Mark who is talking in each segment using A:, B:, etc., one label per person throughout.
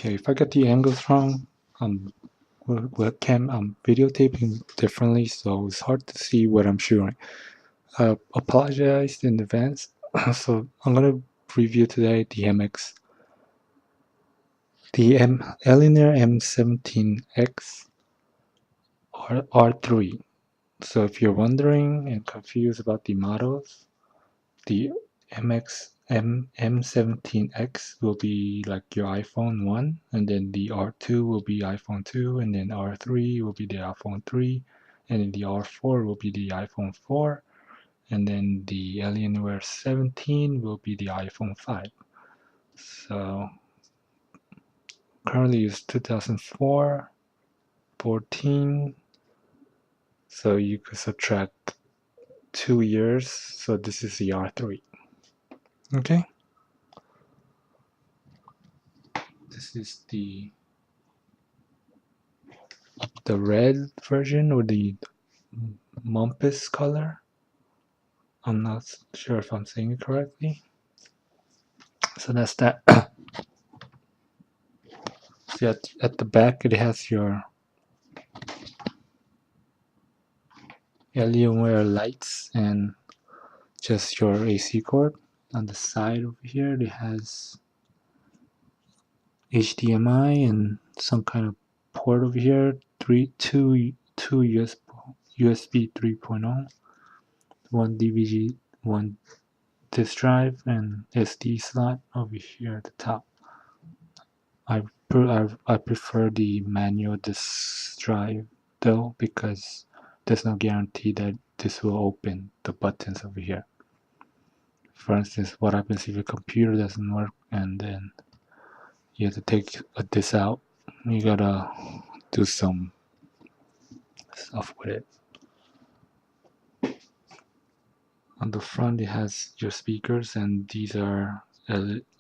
A: Okay, if I get the angles wrong, webcam, I'm videotaping differently, so it's hard to see what I'm shooting. I apologize in advance. So I'm gonna review today the alienware m17x R3. So if you're wondering and confused about the models, the M17X will be like your iPhone 1, and then the R2 will be iPhone 2, and then R3 will be the iPhone 3, and then the R4 will be the iPhone 4, and then the Alienware 17 will be the iPhone 5. So currently it's 2004, 14, so you could subtract 2 years, so this is the R3. Okay, this is the red version, or the Mumpus color. I'm not sure if I'm saying it correctly. So that's that. So at the back it has your alienware lights and just your AC cord. On the side over here it has HDMI and some kind of port over here. Two USB 3.0, one DVD, one disk drive, and SD slot over here at the top. I prefer the manual disk drive though, because there's no guarantee that this will open the buttons over here. For instance, what happens if your computer doesn't work and then you have to take this out? You gotta do some stuff with it. On the front it has your speakers, and these are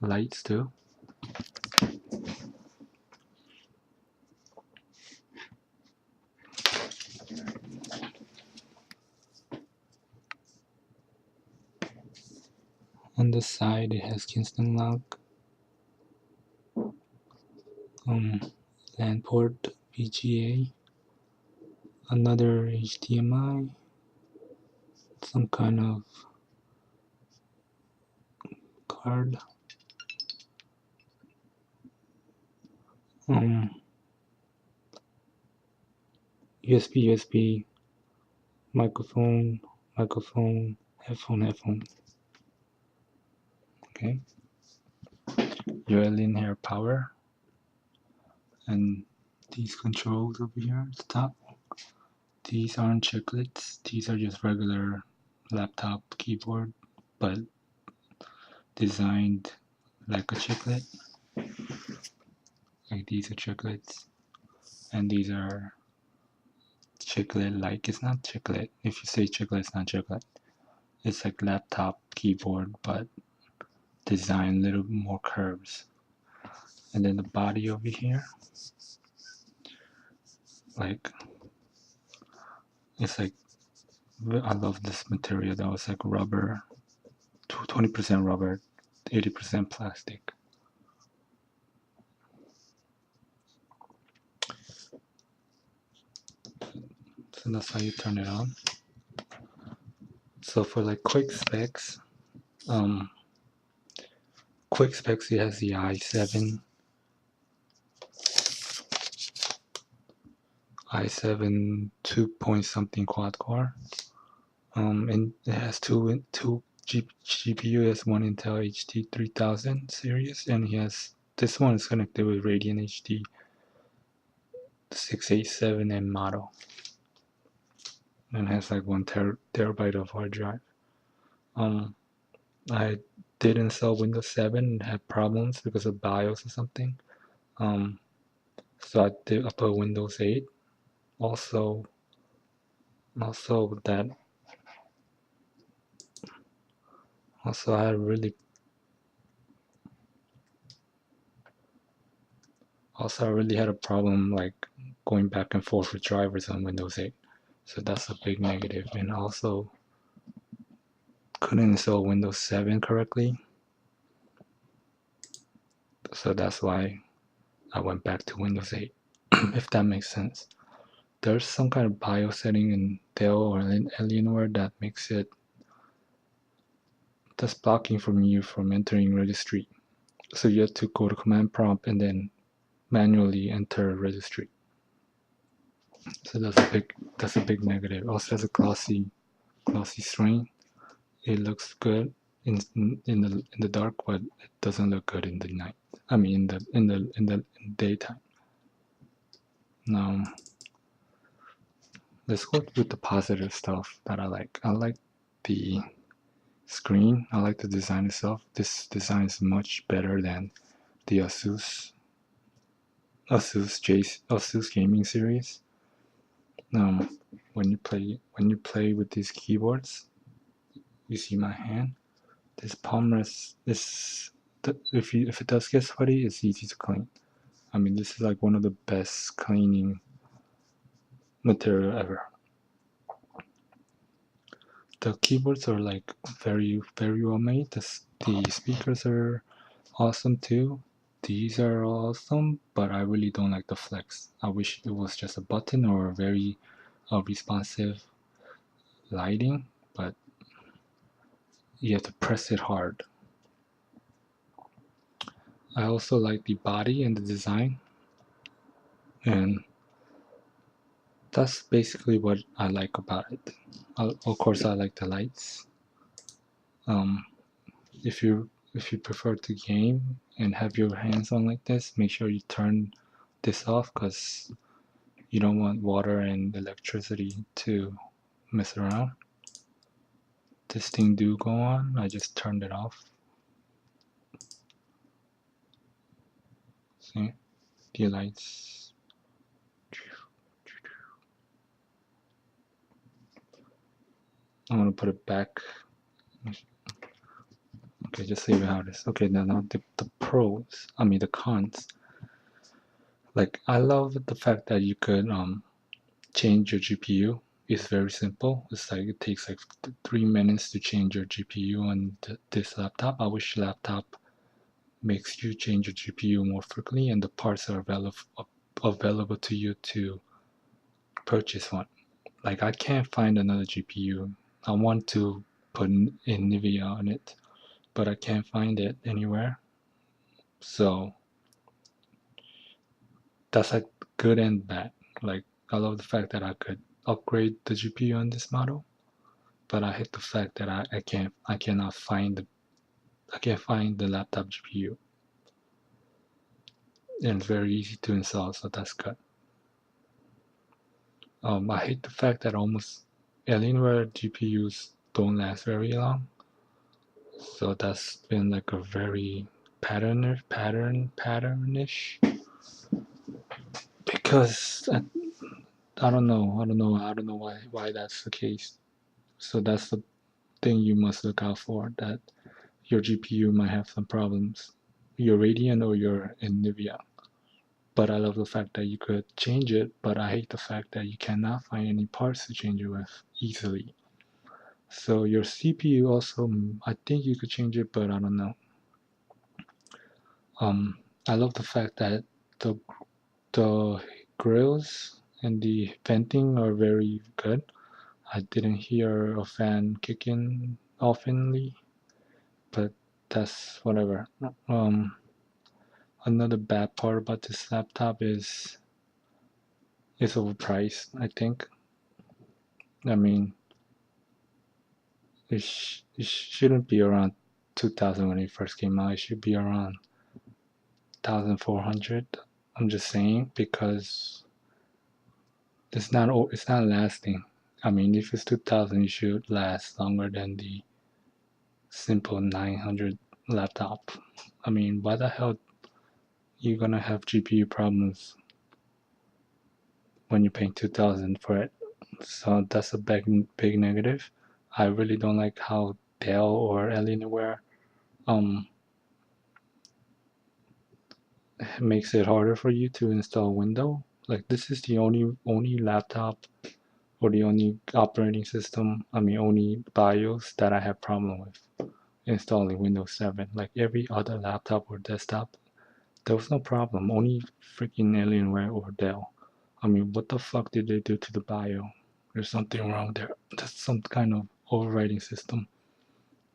A: lights too. On the side it has Kingston lock, LAN port, VGA, another HDMI, some kind of card, USB, microphone, headphone. Okay, your linear power, and these controls over here at the top. These aren't chiclets, these are just regular laptop keyboard, but designed like a chiclet. Like these are chiclets, and these are chiclet like. It's not chiclet. If you say chiclet, it's not chiclet. It's like laptop keyboard, but designed a little more curves. And then the body over here, like, it's like, I love this material though. It's like rubber, 20% rubber, 80% plastic. So that's how you turn it on. So for like quick specs, it has the i7 2 point something quad core, and it has two GPU. It has one Intel HD 3000 series, and this one is connected with Radeon HD 687M model, and has like 1 terabyte of hard drive. I did install Windows 7 and had problems because of BIOS or something. So I put Windows 8. Also that also I really had a problem like going back and forth with drivers on Windows 8. So that's a big negative. And also couldn't install Windows 7 correctly. So that's why I went back to Windows 8, if that makes sense. There's some kind of BIOS setting in Dell or Alienware that makes it that's blocking you from entering registry. So you have to go to command prompt and then manually enter registry. So that's a big negative. Also has a glossy screen. It looks good in the dark, but it doesn't look good in the night. I mean in the daytime. Now let's go with the positive stuff that I like. I like the screen. I like the design itself. This design is much better than the Asus gaming series. When you play with these keyboards, you see my hand. This palm rest is if it does get sweaty, it's easy to clean. I mean, this is like one of the best cleaning material ever. The keyboards are like very well made. The speakers are awesome too. These are awesome, but I really don't like the flex. I wish it was just a button or a very responsive lighting, but you have to press it hard. I also like the body and the design, and that's basically what I like about it. Of course, I like the lights. If you prefer to game and have your hands on like this, make sure you turn this off because you don't want water and electricity to mess around. This thing do go on. I just turned it off. See the lights. I'm gonna put it back. Okay, just leave it how it is. Okay, now the pros. I mean the cons. Like I love the fact that you could change your GPU. It's very simple. It's like it takes like 3 minutes to change your GPU on this laptop. I wish laptop makes you change your GPU more frequently and the parts are available to you to purchase one. Like I can't find another GPU. I want to put NVIDIA on it, but I can't find it anywhere. So that's like good and bad. Like I love the fact that I could upgrade the GPU on this model, but I hate the fact that I cannot find the laptop GPU. And it's very easy to install, so that's good. I hate the fact that almost Alienware GPUs don't last very long. So that's been like a very patternish because I don't know why that's the case. So that's the thing you must look out for, that your GPU might have some problems, your Radeon or your NVIDIA. But I love the fact that you could change it, but I hate the fact that you cannot find any parts to change it with easily. So your CPU also, I think you could change it, but I don't know. I love the fact that the grills and the venting are very good. I didn't hear a fan kicking oftenly, but that's whatever. Another bad part about this laptop is it's overpriced, I think. I mean, it shouldn't be around 2000 when it first came out. It should be around 1400. I'm just saying because it's not lasting. I mean, if it's 2000, it should last longer than the simple 900 laptop. I mean, why the hell you gonna have GPU problems when you're paying 2000 for it? So that's a big negative. I really don't like how Dell or Alienware makes it harder for you to install Windows. Like this is the only laptop or the only operating system, I mean only BIOS that I have problem with installing Windows 7. Like every other laptop or desktop There was no problem. Only freaking Alienware or Dell. I mean, what the fuck did they do to the BIOS? There's something wrong there. That's some kind of overriding system.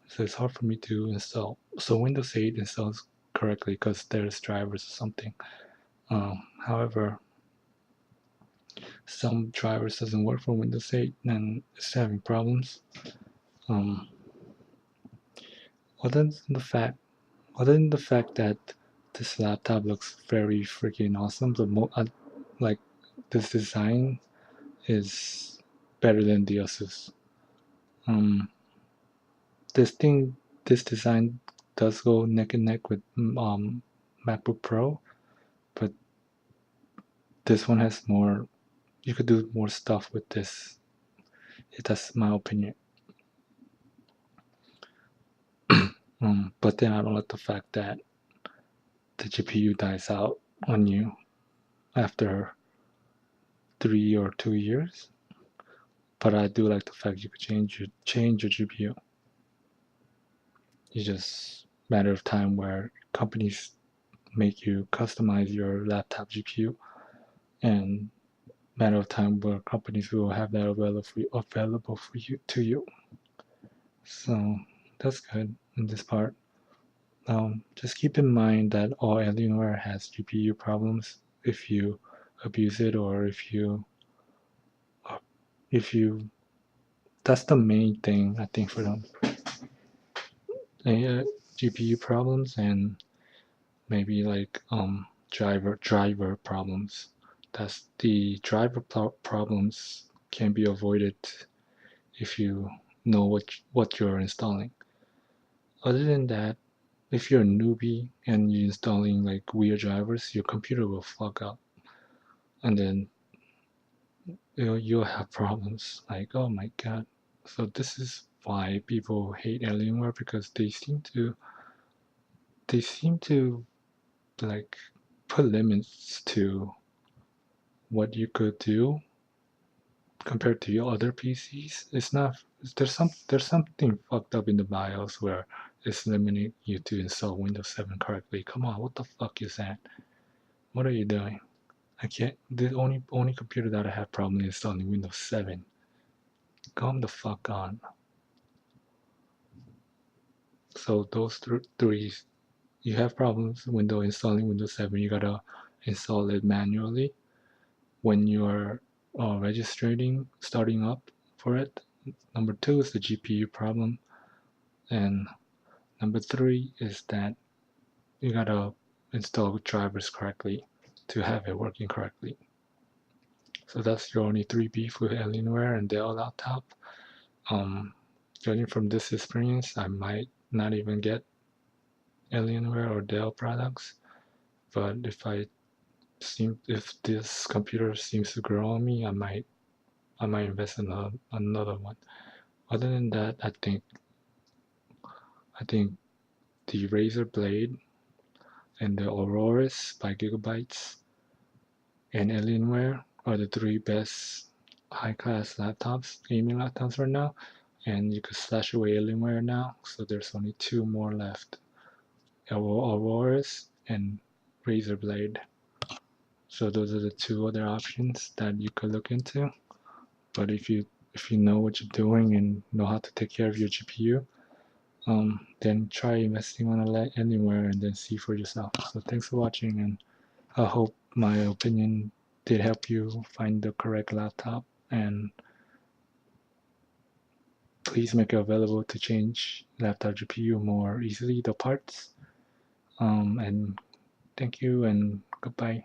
A: So it's hard for me to install. So Windows 8 installs correctly because there's drivers or something. However, some drivers doesn't work for Windows 8 and it's having problems. Um, other than the fact, other than the fact that this laptop looks very freaking awesome, like this design is better than the Asus. Um, this design does go neck and neck with MacBook Pro, but this one has more. You could do more stuff with this. That's my opinion. But then I don't like the fact that the GPU dies out on you after 3 or 2 years. But I do like the fact you could change your GPU. It's just a matter of time where companies make you customize your laptop GPU, and matter of time where companies will have that available for you to you. So that's good in this part. Just keep in mind that all Alienware has GPU problems if you abuse it, or if you that's the main thing I think for them. GPU problems and maybe like driver problems. That's the driver problems can be avoided if you know what you're installing. Other than that, if you're a newbie and you're installing like weird drivers, your computer will fuck up, and then you'll have problems like, oh my god. So this is why people hate Alienware, because they seem to like put limits to what you could do compared to your other PCs. It's not. There's something fucked up in the BIOS where it's limiting you to install Windows 7 correctly. Come on, what the fuck is that? What are you doing? I can't. The only computer that I have problem installing Windows 7. Come the fuck on. So those three, you have problems installing Windows 7. You gotta install it manually when you're registering, starting up for it. Number two is the GPU problem, and number three is that you gotta install drivers correctly to have it working correctly. So that's your only three beef with Alienware and Dell laptop. Judging from this experience, I might not even get Alienware or Dell products, but if this computer seems to grow on me, I might invest in another one. Other than that, I think the Razer Blade and the Auroras by Gigabytes and Alienware are the three best high-class gaming laptops right now. And you could slash away Alienware now, so there's only two more left: Auroras and Razer Blade. So those are the two other options that you could look into. But if you know what you're doing and know how to take care of your GPU, then try investing on Alienware and then see for yourself. So thanks for watching, and I hope my opinion did help you find the correct laptop, and please make it available to change laptop GPU more easily, the parts. And thank you and goodbye.